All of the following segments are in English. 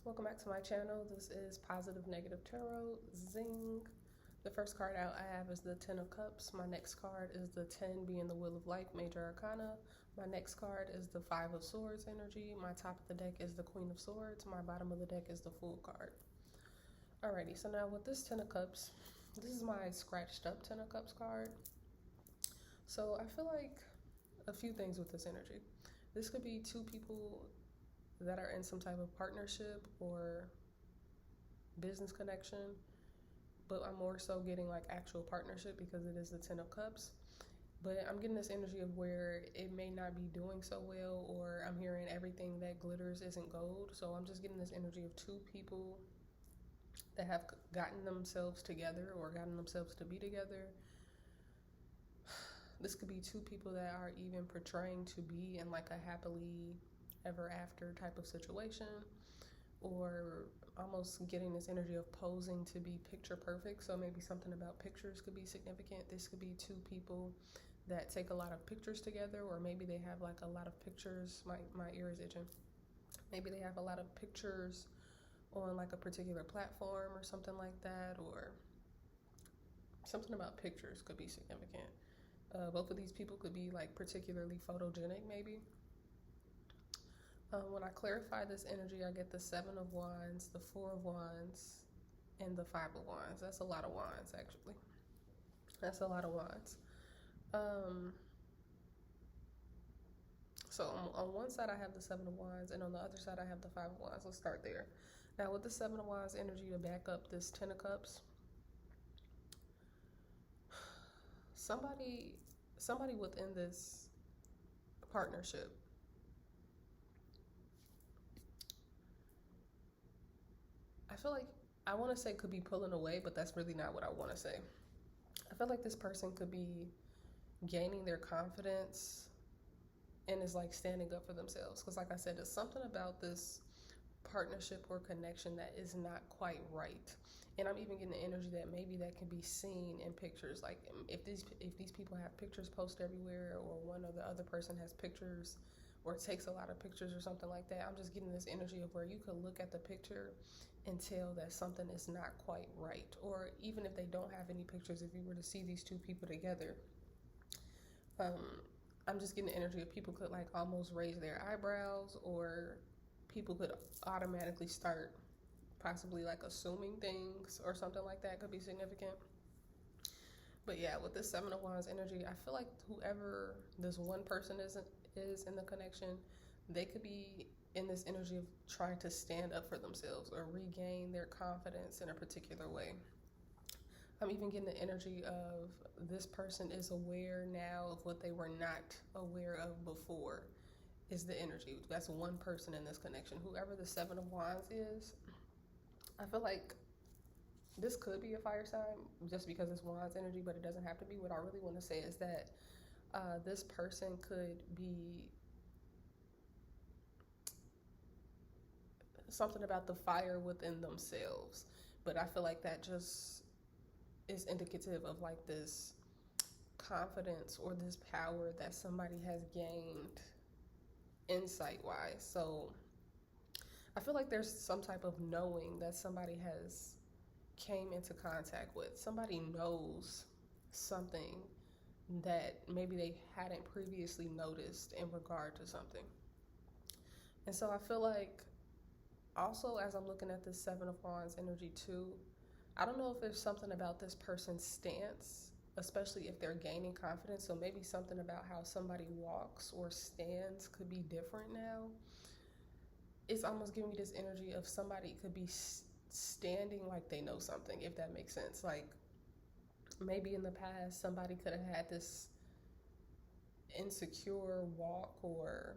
Welcome back to my channel. This is Positive Negative Tarot. Zing. The first card out I have is the Ten of Cups. My next card is the 10 being the Wheel of Life, Major Arcana. My next card is the Five of Swords energy. My top of the deck is the Queen of Swords. My bottom of the deck is the Fool card. Alrighty, so now with this Ten of Cups, this is my scratched up Ten of Cups card. So I feel like a few things with this energy. This could be two people that are in some type of partnership or business connection, but I'm more so getting like actual partnership because it is the Ten of Cups. But I'm getting this energy of where it may not be doing so well, or I'm hearing everything that glitters isn't gold. So I'm just getting this energy of two people that have gotten themselves together or gotten themselves to be together. This could be two people that are even portraying to be in like a happily ever after type of situation, or almost getting this energy of posing to be picture perfect. So maybe something about pictures could be significant. This could be two people that take a lot of pictures together, or maybe they have like a lot of pictures. My ear is itching. Maybe they have a lot of pictures on like a particular platform or something like that, or something about pictures could be significant. Both of these people could be like particularly photogenic maybe. When I clarify this energy, I get the Seven of Wands, the Four of Wands, and the Five of Wands. That's a lot of wands, actually. That's a lot of wands. So on one side, I have the Seven of Wands, and on the other side, I have the Five of Wands. Let's start there. Now, with the Seven of Wands energy to back up this Ten of Cups, somebody within this partnership, I feel like, I want to say could be pulling away, but that's really not what I want to say. I feel like this person could be gaining their confidence and is like standing up for themselves. Because like I said, there's something about this partnership or connection that is not quite right. And I'm even getting the energy that maybe that can be seen in pictures. Like if these people have pictures posted everywhere, or one or the other person has pictures or takes a lot of pictures or something like that, I'm just getting this energy of where you could look at the picture and tell that something is not quite right. Or even if they don't have any pictures, if you were to see these two people together, I'm just getting the energy of people could like almost raise their eyebrows, or people could automatically start possibly like assuming things or something like that could be significant. But yeah, with this Seven of Wands energy, I feel like whoever this one person is in the connection, they could be in this energy of trying to stand up for themselves or regain their confidence in a particular way. I'm even getting the energy of this person is aware now of what they were not aware of before, is the energy. That's one person in this connection. Whoever the Seven of Wands is, I feel like this could be a fire sign just because it's Wands energy, but it doesn't have to be. What I really want to say is that this person could be something about the fire within themselves, but I feel like that just is indicative of like this confidence or this power that somebody has gained insight wise. So I feel like there's some type of knowing that somebody has came into contact with. Somebody knows something that maybe they hadn't previously noticed in regard to something. And so I feel like also, as I'm looking at this Seven of Wands energy too, I don't know if there's something about this person's stance, especially if they're gaining confidence. So maybe something about how somebody walks or stands could be different now. It's almost giving me this energy of somebody could be standing like they know something, if that makes sense. Like maybe in the past, somebody could have had this insecure walk, or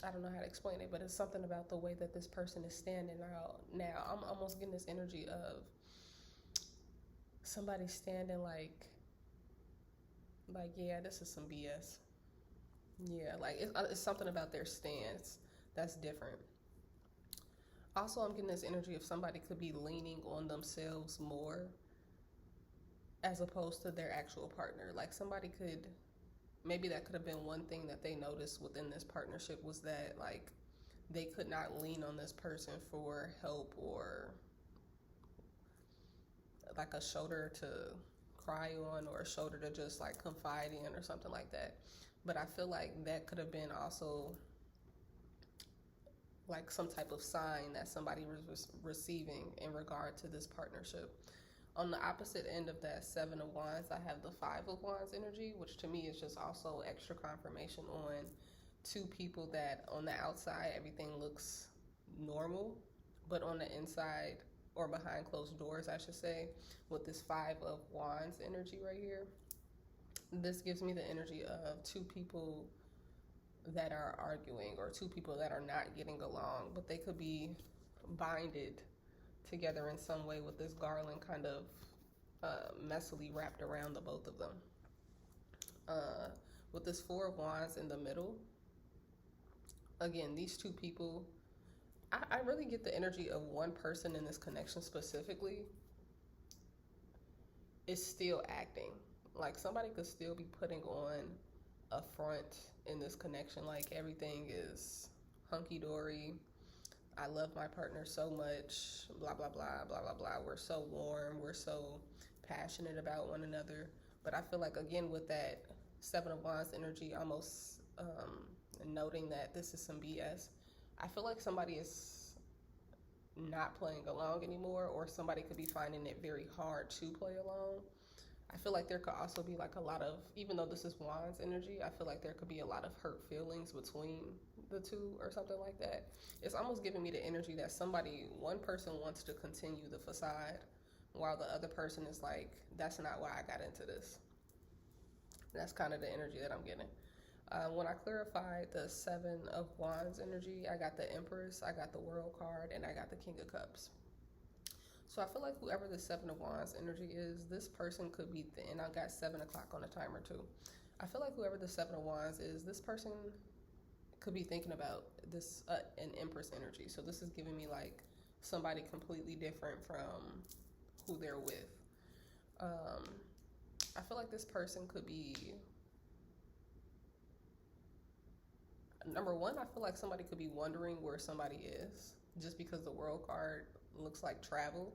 I don't know how to explain it, but it's something about the way that this person is standing out now. I'm almost getting this energy of somebody standing like yeah, this is some BS. Yeah, like it's something about their stance that's different. Also, I'm getting this energy of somebody could be leaning on themselves more as opposed to their actual partner. Like somebody maybe that could have been one thing that they noticed within this partnership, was that like they could not lean on this person for help or like a shoulder to cry on or a shoulder to just like confide in or something like that. But I feel like that could have been also like some type of sign that somebody was receiving in regard to this partnership. On the opposite end of that Seven of Wands, I have the Five of Wands energy, which to me is just also extra confirmation on two people that on the outside everything looks normal, but on the inside, or behind closed doors, I should say, with this Five of Wands energy right here, this gives me the energy of two people that are arguing or two people that are not getting along, but they could be binded together in some way with this garland kind of messily wrapped around the both of them. With this Four of Wands in the middle, again, these two people, I really get the energy of one person in this connection specifically is still acting. Like somebody could still be putting on a front in this connection, like everything is hunky-dory, I love my partner so much, blah, blah, blah, blah, blah, blah. We're so warm. We're so passionate about one another. But I feel like, again, with that Seven of Wands energy, almost noting that this is some BS, I feel like somebody is not playing along anymore, or somebody could be finding it very hard to play along. I feel like there could also be like a lot of, even though this is Wands energy, I feel like there could be a lot of hurt feelings between the two or something like that. It's almost giving me the energy that one person wants to continue the facade while the other person is like, that's not why I got into this. That's kind of the energy that I'm getting. When I clarified the Seven of Wands energy, I got the Empress, I got the World card, and I got the King of Cups. So I feel like whoever the Seven of Wands energy is, this person could be, and I got 7 o'clock on the timer too. I feel like whoever the Seven of Wands is, this person could be thinking about this, an Empress energy. So this is giving me like somebody completely different from who they're with. I feel like this person could be, number one, I feel like somebody could be wondering where somebody is just because the World card looks like travel.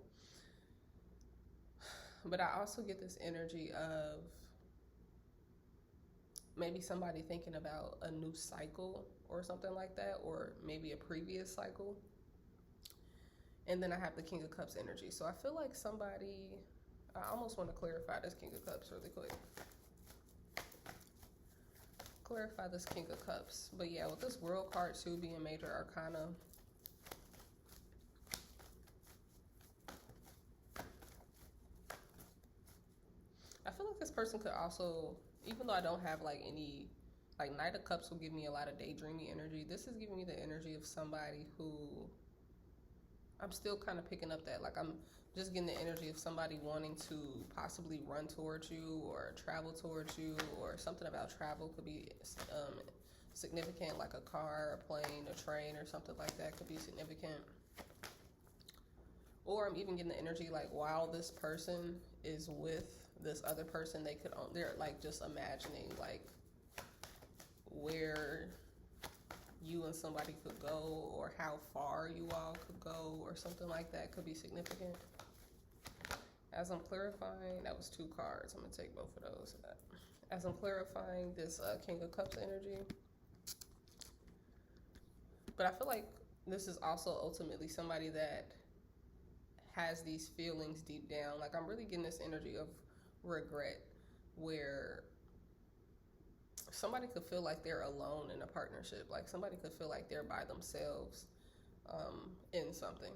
But I also get this energy of maybe somebody thinking about a new cycle or something like that, or maybe a previous cycle. And then I have the King of Cups energy. So I feel like somebody, I almost want to clarify this King of Cups really quick. Clarify this King of Cups. But yeah, with this World card too being major arcana, I feel like this person could also, even though I don't have like any, like Knight of Cups will give me a lot of daydreamy energy. This is giving me the energy of somebody who, I'm still kind of picking up that, like I'm just getting the energy of somebody wanting to possibly run towards you or travel towards you, or something about travel could be significant, like a car, a plane, a train, or something like that could be significant. Or I'm even getting the energy like while this person is with this other person, they're like just imagining like where you and somebody could go, or how far you all could go, or something like that could be significant. As I'm clarifying, that was 2 cards. I'm gonna take both of those. As I'm clarifying this King of Cups energy, but I feel like this is also ultimately somebody that has these feelings deep down. Like I'm really getting this energy of regret, where somebody could feel like they're alone in a partnership. Like somebody could feel like they're by themselves in something.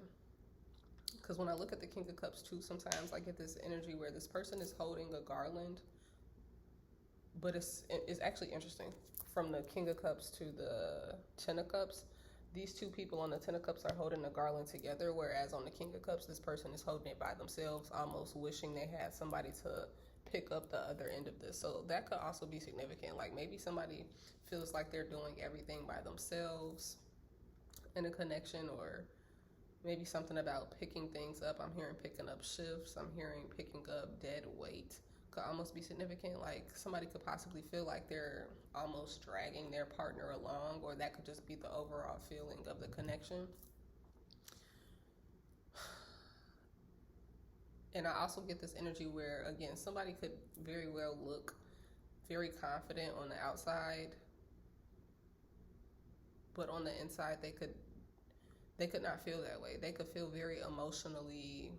Because when I look at the King of Cups too, sometimes I get this energy where this person is holding a garland, but it's actually interesting. From the King of Cups to the Ten of Cups, these two people on the Ten of Cups are holding a garland together, whereas on the King of Cups, this person is holding it by themselves, almost wishing they had somebody to pick up the other end of this. So that could also be significant. Like maybe somebody feels like they're doing everything by themselves in a connection, or maybe something about picking things up. I'm hearing picking up shifts. I'm hearing picking up dead weight. could almost be significant. Like somebody could possibly feel like they're almost dragging their partner along, or that could just be the overall feeling of the connection. And I also get this energy where, again, somebody could very well look very confident on the outside, but on the inside they could not feel that way. They could feel very emotionally,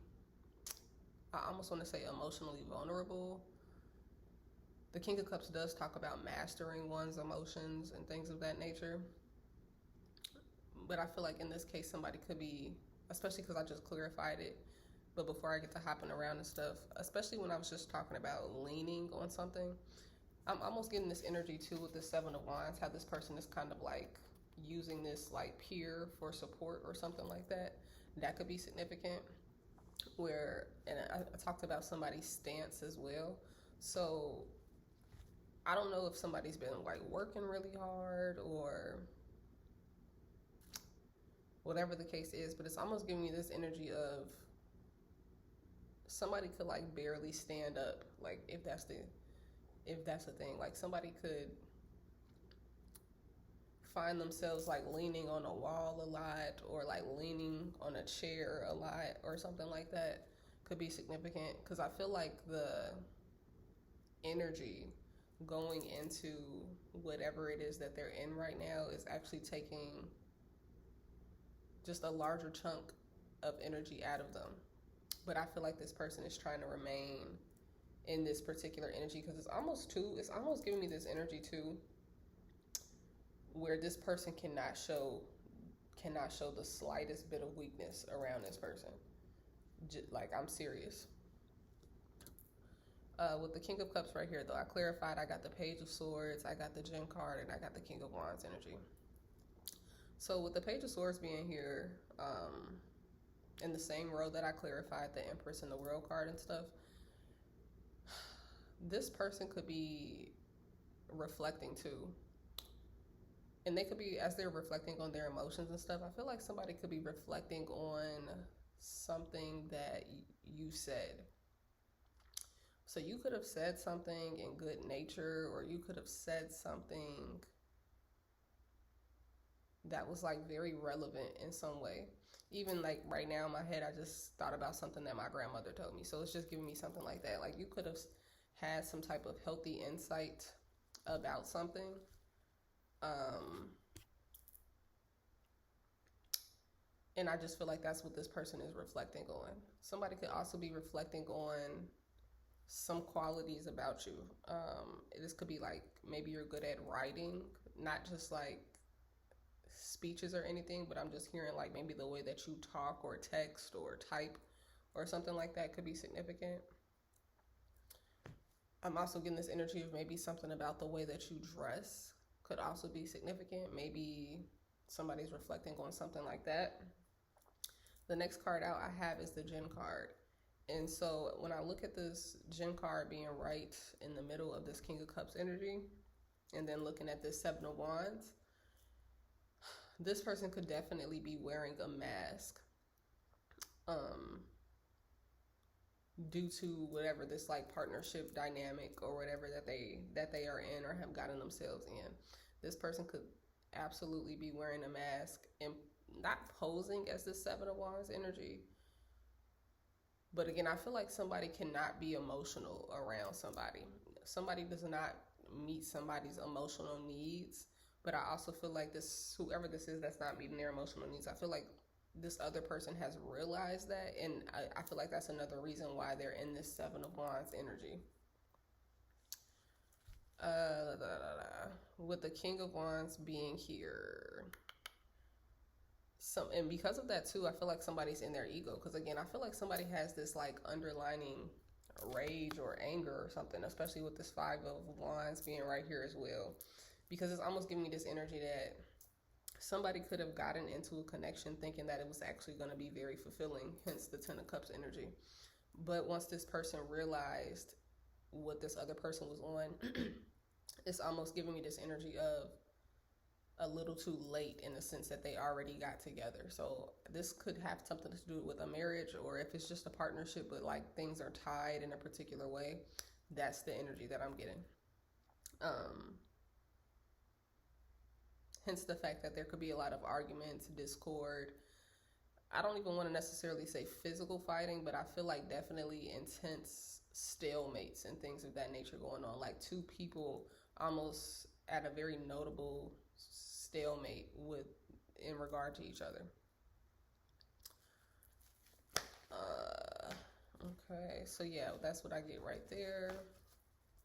I almost want to say emotionally vulnerable. The King of Cups does talk about mastering one's emotions and things of that nature. But I feel like in this case, somebody could be, especially because I just clarified it, but before I get to hopping around and stuff, especially when I was just talking about leaning on something, I'm almost getting this energy too with the Seven of Wands, how this person is kind of like using this like peer for support or something like that. That could be significant. Where, and I talked about somebody's stance as well. So I don't know if somebody's been like working really hard or whatever the case is, but it's almost giving me this energy of somebody could like barely stand up, like if that's the thing. Like somebody could find themselves like leaning on a wall a lot, or like leaning on a chair a lot, or something like that could be significant, because I feel like the energy going into whatever it is that they're in right now is actually taking just a larger chunk of energy out of them. But I feel like this person is trying to remain in this particular energy, because it's almost giving me this energy too, where this person cannot show the slightest bit of weakness around this person. Like, I'm serious. With the King of Cups right here, though, I clarified I got the Page of Swords, I got the Gem card, and I got the King of Wands energy. So with the Page of Swords being here, in the same row that I clarified the Empress and the World card and stuff, this person could be reflecting too. And they could be, as they're reflecting on their emotions and stuff, I feel like somebody could be reflecting on something that you said. So you could have said something in good nature, or you could have said something that was like very relevant in some way. Even like right now in my head, I just thought about something that my grandmother told me. So it's just giving me something like that. Like you could have had some type of healthy insight about something. And I just feel like that's what this person is reflecting on. Somebody could also be reflecting on some qualities about you. This could be like, maybe you're good at writing, not just like speeches or anything, but I'm just hearing like maybe the way that you talk or text or type or something like that could be significant. I'm also getting this energy of maybe something about the way that you dress could also be significant. Maybe somebody's reflecting on something like that. The next card out I have is the Gem card. And so when I look at this Gem card being right in the middle of this King of Cups energy, and then looking at this Seven of Wands, this person could definitely be wearing a mask due to whatever this like partnership dynamic or whatever that they are in or have gotten themselves in. This person could absolutely be wearing a mask and not posing as the Seven of Wands energy. But again, I feel like somebody cannot be emotional around somebody. Somebody does not meet somebody's emotional needs. But I also feel like this, whoever this is that's not meeting their emotional needs, I feel like this other person has realized that. And I feel like that's another reason why they're in this Seven of Wands energy. With the King of Wands being here. And because of that too, I feel like somebody's in their ego. Because again, I feel like somebody has this like underlining rage or anger or something, especially with this Five of Wands being right here as well. Because it's almost giving me this energy that somebody could have gotten into a connection thinking that it was actually going to be very fulfilling, hence the Ten of Cups energy. But once this person realized what this other person was on, it's almost giving me this energy of a little too late, in the sense that they already got together. So this could have something to do with a marriage, or if it's just a partnership but like things are tied in a particular way, That's the energy that I'm getting. Um, Hence the fact that there could be a lot of arguments, discord. I don't even want to necessarily say physical fighting, but I feel like definitely intense stalemates and things of that nature going on. Like two people almost at a very notable stalemate with in regard to each other. Okay, so yeah, that's what I get right there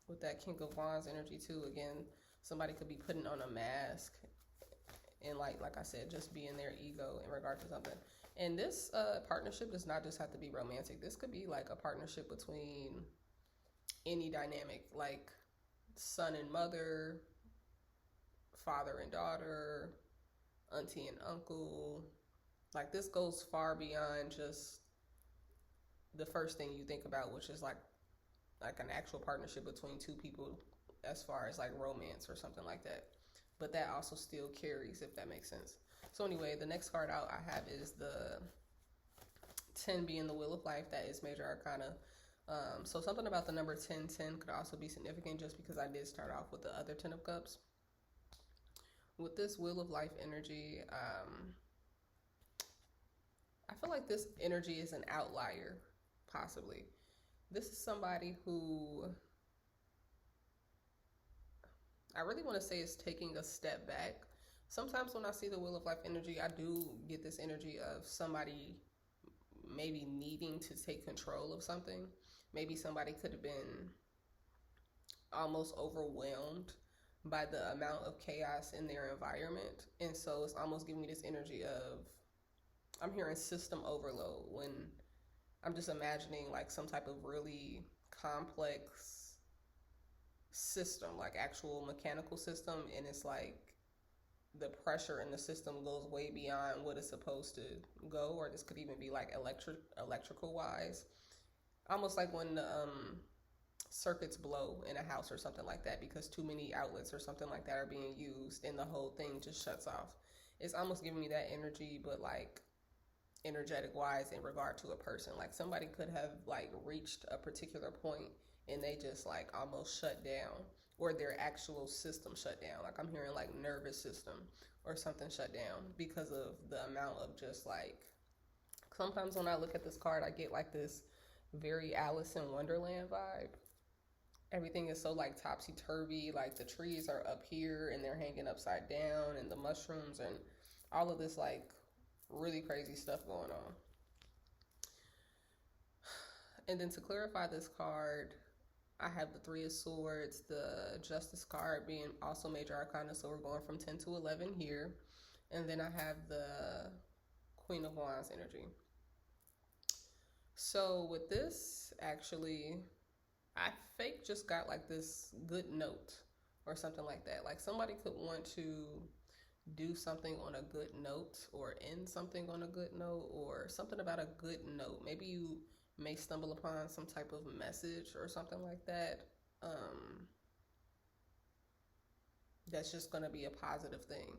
with that King of Wands energy too. Again, somebody could be putting on a mask and like I said, just being their ego in regard to something. And this partnership does not just have to be romantic. This could be like a partnership between any dynamic, like son and mother, father and daughter, auntie and uncle. Like this goes far beyond just the first thing you think about, which is like an actual partnership between two people as far as like romance or something like that. But that also still carries, if that makes sense. So anyway, the next card out I have is the 10 being the Wheel of Life. That is Major Arcana. So something about the number 1010 could also be significant just because I did start off with the other 10 of Cups. With this Wheel of Life energy, I feel like this energy is an outlier, possibly. This is somebody who I really want to say is taking a step back. Sometimes when I see the Wheel of Life energy, I do get this energy of somebody maybe needing to take control of something. Maybe somebody could have been almost overwhelmed by the amount of chaos in their environment. And so it's almost giving me this energy of, I'm hearing system overload when I'm just imagining like some type of really complex system, like actual mechanical system, and it's like the pressure in the system goes way beyond what it's supposed to go, or this could even be like electrical wise, almost like when the circuits blow in a house or something like that because too many outlets or something like that are being used and the whole thing just shuts off. It's almost giving me that energy, but like energetic wise in regard to a person. Like somebody could have like reached a particular point and they just like almost shut down, or their actual system shut down. Like I'm hearing like nervous system or something shut down because of the amount of just like, sometimes when I look at this card, I get like this very Alice in Wonderland vibe. Everything is so like topsy-turvy, like the trees are up here and they're hanging upside down, and the mushrooms and all of this like really crazy stuff going on. And then to clarify this card, I have the Three of Swords, the Justice card being also Major Arcana, so we're going from 10 to 11 here. And then I have the Queen of Wands energy. So with this, actually, I fake just got like this good note or something like that. Like somebody could want to do something on a good note or end something on a good note or something about a good note. Maybe you may stumble upon some type of message or something like that. That's just going to be a positive thing.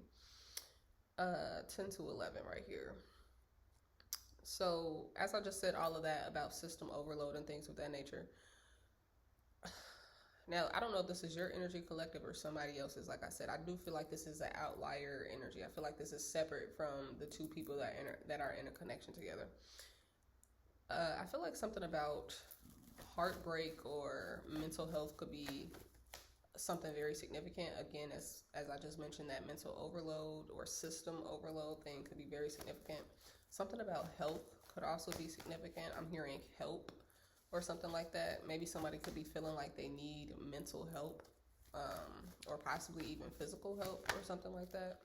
10 to 11 right here. So as I just said, all of that about system overload and things of that nature. Now, I don't know if this is your energy collective or somebody else's. Like I said, I do feel like this is an outlier energy. I feel like this is separate from the two people that are in a connection together. I feel like something about heartbreak or mental health could be something very significant. Again, as I just mentioned, that mental overload or system overload thing could be very significant. Something about health could also be significant. I'm hearing help or something like that. Maybe somebody could be feeling like they need mental help, or possibly even physical help or something like that.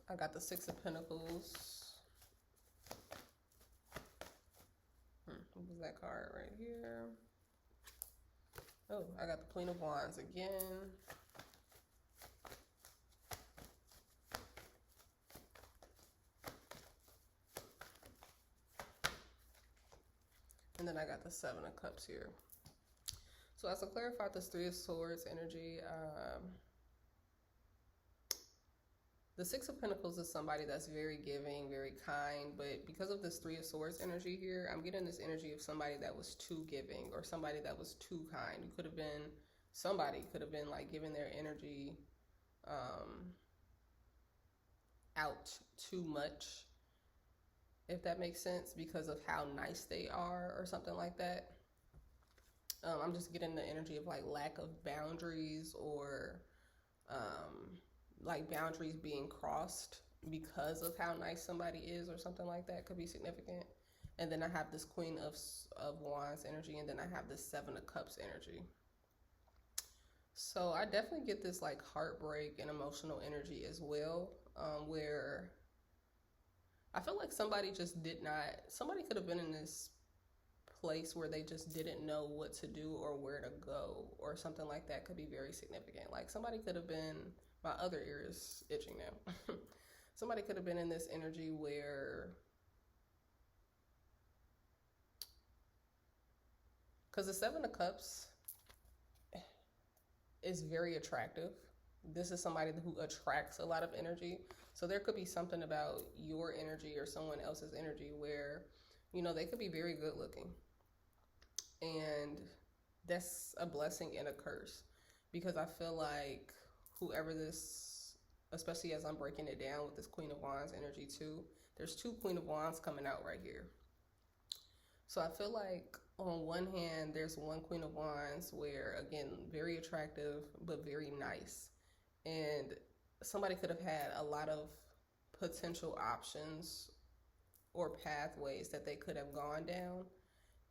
I got the Six of Pentacles. What was that card right here? Oh, I got the Queen of Wands again. And then I got the Seven of Cups here. So as I clarified this Three of Swords energy, The Six of Pentacles is somebody that's very giving, very kind, but because of this Three of Swords energy here, I'm getting this energy of somebody that was too giving or somebody that was too kind. You could have been, somebody could have been like giving their energy out too much, if that makes sense, because of how nice they are or something like that. I'm just getting the energy of like lack of boundaries or like boundaries being crossed because of how nice somebody is or something like that could be significant. And then I have this Queen of Wands energy, and then I have this Seven of Cups energy. So I definitely get this like heartbreak and emotional energy as well, where I feel like somebody just did not, somebody could have been in this place where they just didn't know what to do or where to go or something like that could be very significant. Like somebody could have been, my other ear is itching now. Somebody could have been in this energy where, because the Seven of Cups is very attractive. This is somebody who attracts a lot of energy. So there could be something about your energy or someone else's energy where, you know, they could be very good looking. And that's a blessing and a curse, because I feel like whoever this, especially as I'm breaking it down with this Queen of Wands energy too, there's two Queen of Wands coming out right here. So I feel like on one hand, there's one Queen of Wands where, again, very attractive, but very nice. And somebody could have had a lot of potential options or pathways that they could have gone down.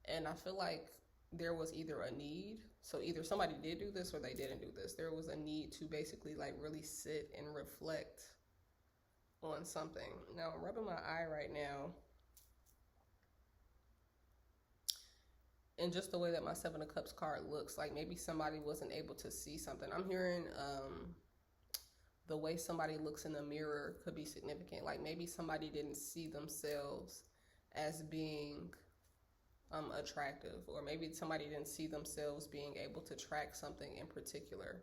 And I feel like there was either a need, so either somebody did do this or they didn't do this. There was a need to basically like really sit and reflect on something. Now I'm rubbing my eye right now, and just the way that my Seven of Cups card looks, like maybe somebody wasn't able to see something. I'm hearing the way somebody looks in the mirror could be significant. Like maybe somebody didn't see themselves as being attractive, or maybe somebody didn't see themselves being able to track something in particular.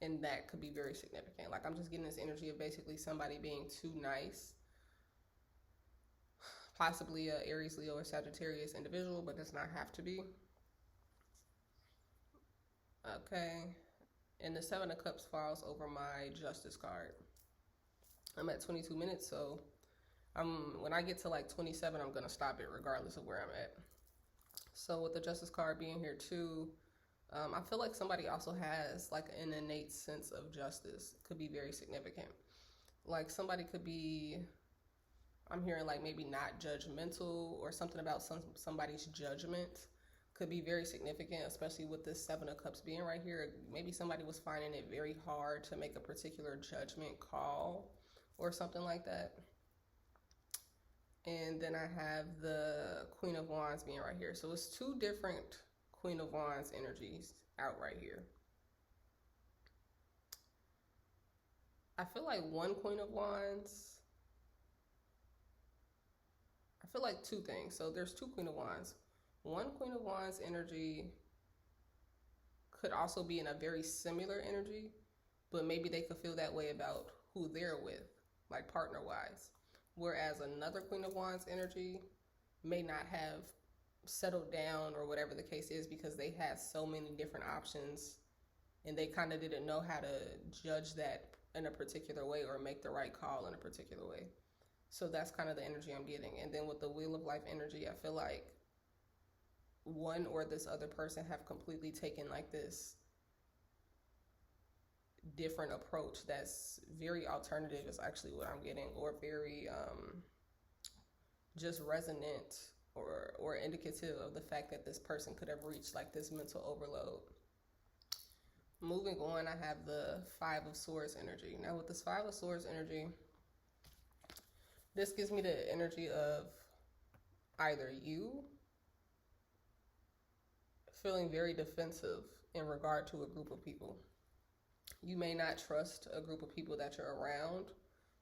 And that could be very significant. Like I'm just getting this energy of basically somebody being too nice, possibly a Aries, Leo, or Sagittarius individual, but does not have to be. Okay, and the Seven of Cups falls over my Justice card. I'm at 22 minutes, so when I get to like 27, I'm gonna stop it regardless of where I'm at. So with the Justice card being here too, I feel like somebody also has like an innate sense of justice. Could be very significant. Like somebody could be, I'm hearing like maybe not judgmental, or something about somebody's judgment could be very significant, especially with this Seven of Cups being right here. Maybe somebody was finding it very hard to make a particular judgment call or something like that. And then I have the Queen of Wands being right here. So it's two different Queen of Wands energies out right here. I feel like one Queen of Wands, I feel like two things. So there's two Queen of Wands. One Queen of Wands energy could also be in a very similar energy, but maybe they could feel that way about who they're with, like partner-wise. Whereas another Queen of Wands energy may not have settled down or whatever the case is, because they had so many different options and they kind of didn't know how to judge that in a particular way or make the right call in a particular way. So that's kind of the energy I'm getting. And then with the Wheel of Life energy, I feel like one or this other person have completely taken like this different approach that's very alternative, is actually what I'm getting, or very just resonant or indicative of the fact that this person could have reached like this mental overload. Moving on, I have the Five of Swords energy. Now with this Five of Swords energy, this gives me the energy of either you feeling very defensive in regard to a group of people. You may not trust a group of people that you're around,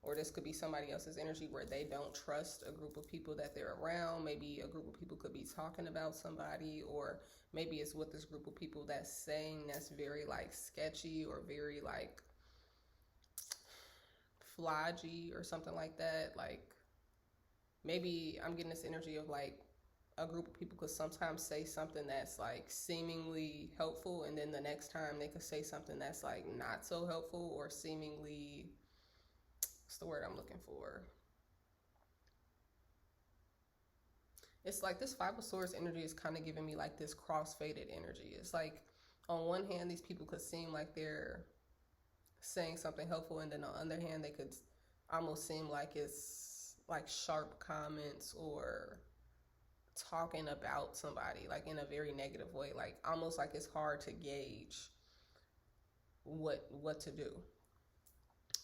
or this could be somebody else's energy where they don't trust a group of people that they're around. Maybe a group of people could be talking about somebody, or maybe it's with this group of people that's saying that's very like sketchy or very like flodgy or something like that. Like maybe I'm getting this energy of like a group of people could sometimes say something that's like seemingly helpful, and then the next time they could say something that's like not so helpful or seemingly, what's the word I'm looking for? It's like this Five of Swords energy is kind of giving me like this cross-faded energy. It's like on one hand, these people could seem like they're saying something helpful, and then on the other hand, they could almost seem like it's like sharp comments or talking about somebody like in a very negative way, like almost like it's hard to gauge what to do.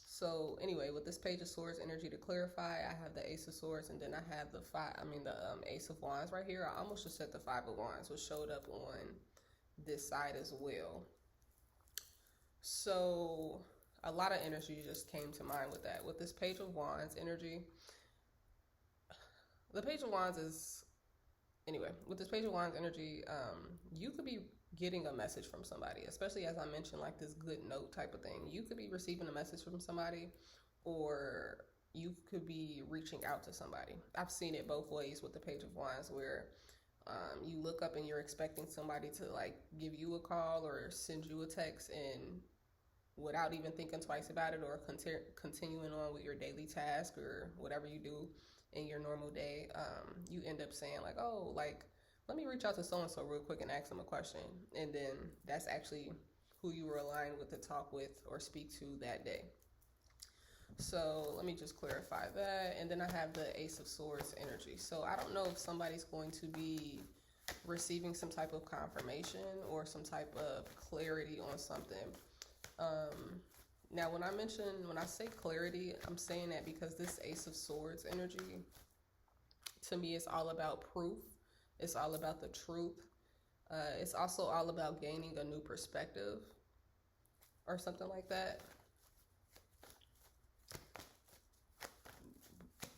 So anyway, with this Page of Swords energy, to clarify, I have the Ace of Swords, and then I have the Ace of Wands right here. I almost just said the Five of Wands, which showed up on this side as well. So a lot of energy just came to mind with that. With this Page of Wands energy, the Page of Wands is, anyway, with this Page of Wands energy, you could be getting a message from somebody, especially as I mentioned, like this good note type of thing. You could be receiving a message from somebody, or you could be reaching out to somebody. I've seen it both ways with the Page of Wands, where you look up and you're expecting somebody to like give you a call or send you a text, and without even thinking twice about it, or continuing on with your daily task or whatever you do in your normal day, you end up saying like, oh, like, let me reach out to so-and-so real quick and ask them a question. And then that's actually who you were aligned with to talk with or speak to that day. So let me just clarify that. And then I have the Ace of Swords energy. So I don't know if somebody's going to be receiving some type of confirmation or some type of clarity on something. Now, when I say clarity, I'm saying that because this Ace of Swords energy, to me, is all about proof. It's all about the truth. It's also all about gaining a new perspective or something like that.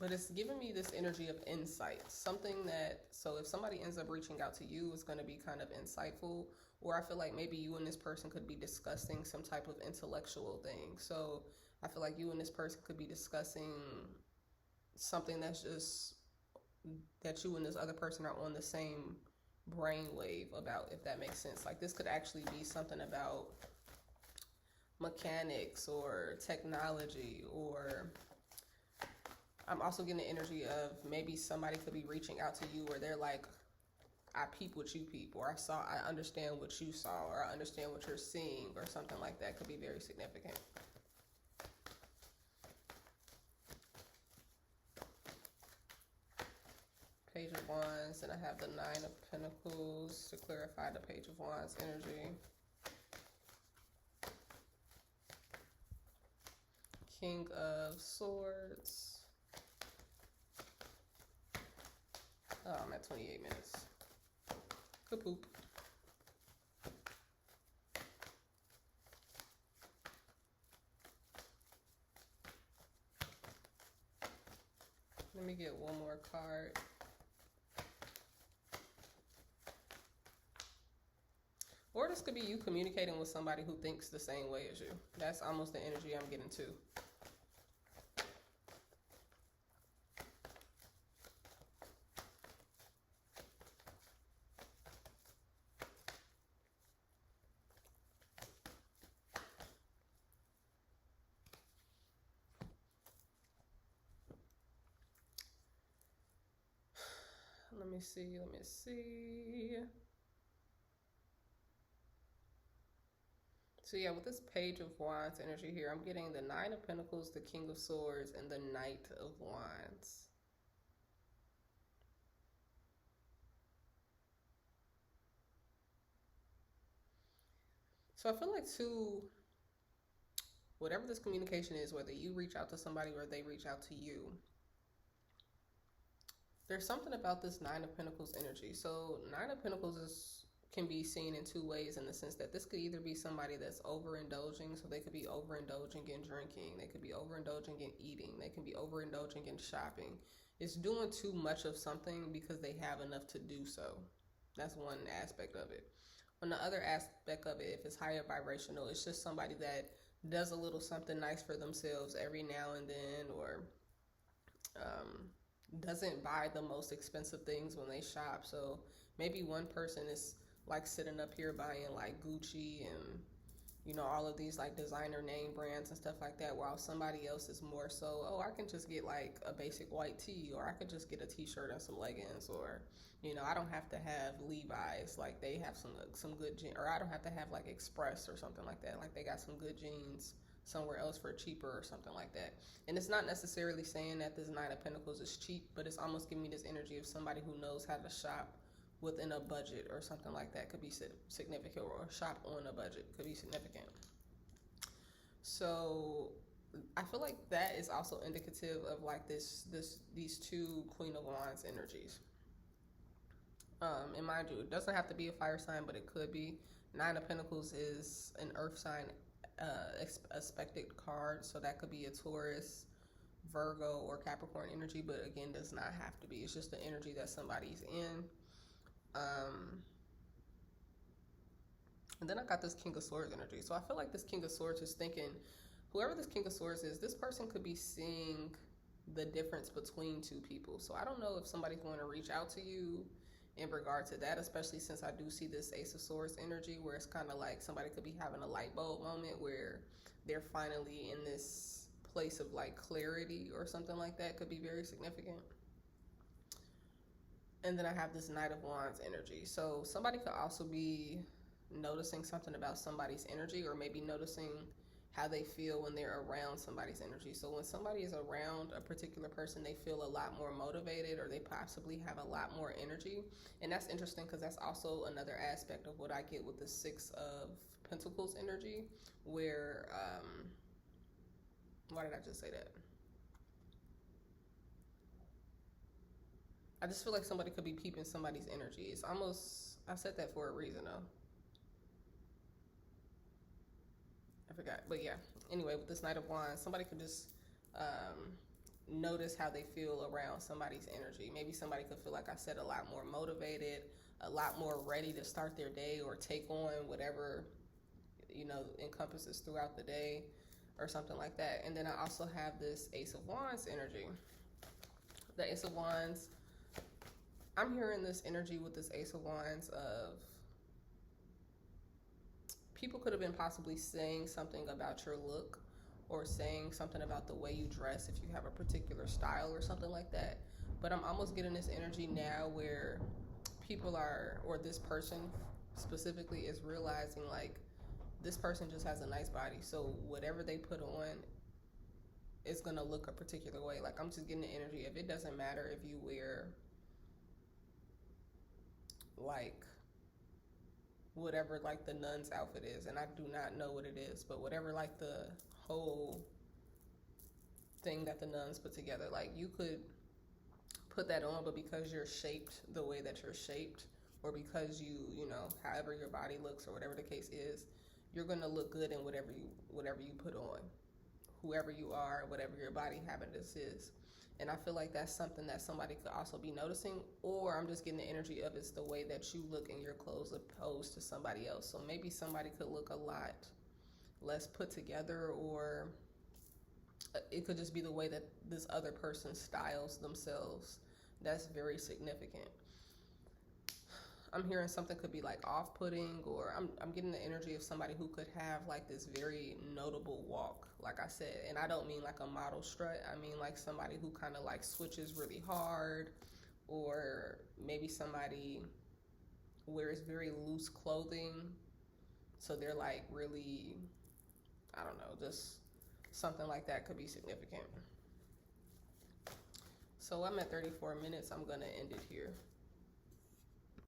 But it's giving me this energy of insight. Something that, so if somebody ends up reaching out to you, it's going to be kind of insightful. Or I feel like maybe you and this person could be discussing some type of intellectual thing. So I feel like you and this person could be discussing something that's just, that you and this other person are on the same brainwave about, if that makes sense. Like this could actually be something about mechanics or technology, or I'm also getting the energy of maybe somebody could be reaching out to you where they're like, I peep what you peep, or I understand what you saw, or I understand what you're seeing, or something like that could be very significant. Page of Wands, and I have the Nine of Pentacles to clarify the Page of Wands energy. King of Swords. Oh, I'm at 28 minutes. Kapoop. Let me get one more card. Or this could be you communicating with somebody who thinks the same way as you. That's almost the energy I'm getting too. Let me see. So yeah, with this Page of Wands energy here, I'm getting the Nine of Pentacles, the King of Swords, and the Knight of Wands. So I feel like too, whatever this communication is, whether you reach out to somebody or they reach out to you, there's something about this Nine of Pentacles energy. So Nine of Pentacles is can be seen in two ways, in the sense that this could either be somebody that's overindulging, so they could be overindulging in drinking, they could be overindulging in eating, they can be overindulging in shopping. It's doing too much of something because they have enough to do so. That's one aspect of it. On the other aspect of it, if it's higher vibrational, it's just somebody that does a little something nice for themselves every now and then, or doesn't buy the most expensive things when they shop. So maybe one person is like sitting up here buying like Gucci and, you know, all of these like designer name brands and stuff like that, while somebody else is more so, oh, I can just get like a basic white tee, or I could just get a t-shirt and some leggings, or, you know, I don't have to have Levi's, like they have some good jeans, or I don't have to have like Express or something like that, like they got some good jeans somewhere else for cheaper or something like that. And it's not necessarily saying that this Nine of Pentacles is cheap, but it's almost giving me this energy of somebody who knows how to shop within a budget or something like that could be significant, or shop on a budget could be significant. So I feel like that is also indicative of like these two Queen of Wands energies. And mind you, it doesn't have to be a fire sign, but it could be. Nine of Pentacles is an earth sign aspected card, so that could be a Taurus, Virgo, or Capricorn energy, but again, does not have to be. It's just the energy that somebody's in. And then I got this King of Swords energy. So I feel like this King of Swords is thinking, whoever this King of Swords is, this person could be seeing the difference between two people. So I don't know if somebody's going to reach out to you in regard to that, especially since I do see this Ace of Swords energy, where it's kind of like somebody could be having a light bulb moment where they're finally in this place of like clarity or something like that. Could be very significant. And then I have this Knight of Wands energy. So somebody could also be noticing something about somebody's energy, or maybe noticing how they feel when they're around somebody's energy. So when somebody is around a particular person, they feel a lot more motivated, or they possibly have a lot more energy. And that's interesting because that's also another aspect of what I get with the Six of Pentacles energy, where, why did I just say that? I just feel like somebody could be peeping somebody's energy. It's almost, I said that for a reason though. I forgot, but yeah. Anyway, with this Knight of Wands, somebody could just notice how they feel around somebody's energy. Maybe somebody could feel, like I said, a lot more motivated, a lot more ready to start their day or take on whatever, you know, encompasses throughout the day or something like that. And then I also have this Ace of Wands energy. The Ace of Wands, I'm hearing this energy with this Ace of Wands of people could have been possibly saying something about your look, or saying something about the way you dress if you have a particular style or something like that. But I'm almost getting this energy now where people are, or this person specifically is realizing like this person just has a nice body. So whatever they put on is going to look a particular way. Like I'm just getting the energy of it doesn't matter if you wear like whatever like the nun's outfit is, and I do not know what it is, but whatever like the whole thing that the nuns put together, like you could put that on, but because you're shaped the way that you're shaped, or because you know, however your body looks or whatever the case is, you're gonna look good in whatever you put on, whoever you are, whatever your body habitus is. And I feel like that's something that somebody could also be noticing, or I'm just getting the energy of it's the way that you look in your clothes opposed to somebody else. So maybe somebody could look a lot less put together, or it could just be the way that this other person styles themselves. That's very significant. I'm hearing something could be like off-putting, or I'm getting the energy of somebody who could have like this very notable walk, like I said. And I don't mean like a model strut. I mean like somebody who kind of like switches really hard, or maybe somebody wears very loose clothing. So they're like really, I don't know, just something like that could be significant. So I'm at 34 minutes. I'm going to end it here.